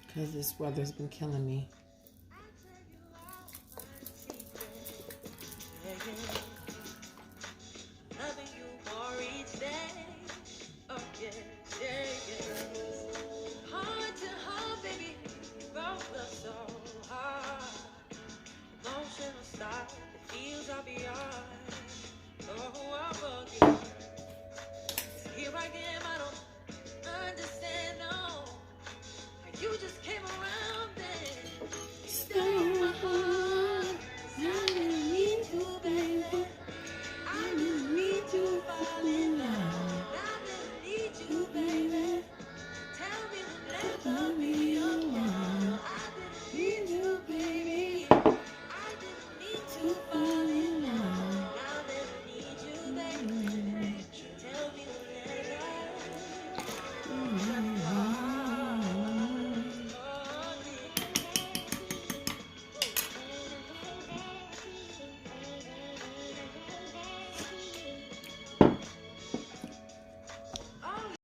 because this weather's been killing me. Here I am, I don't understand, no. You just came around.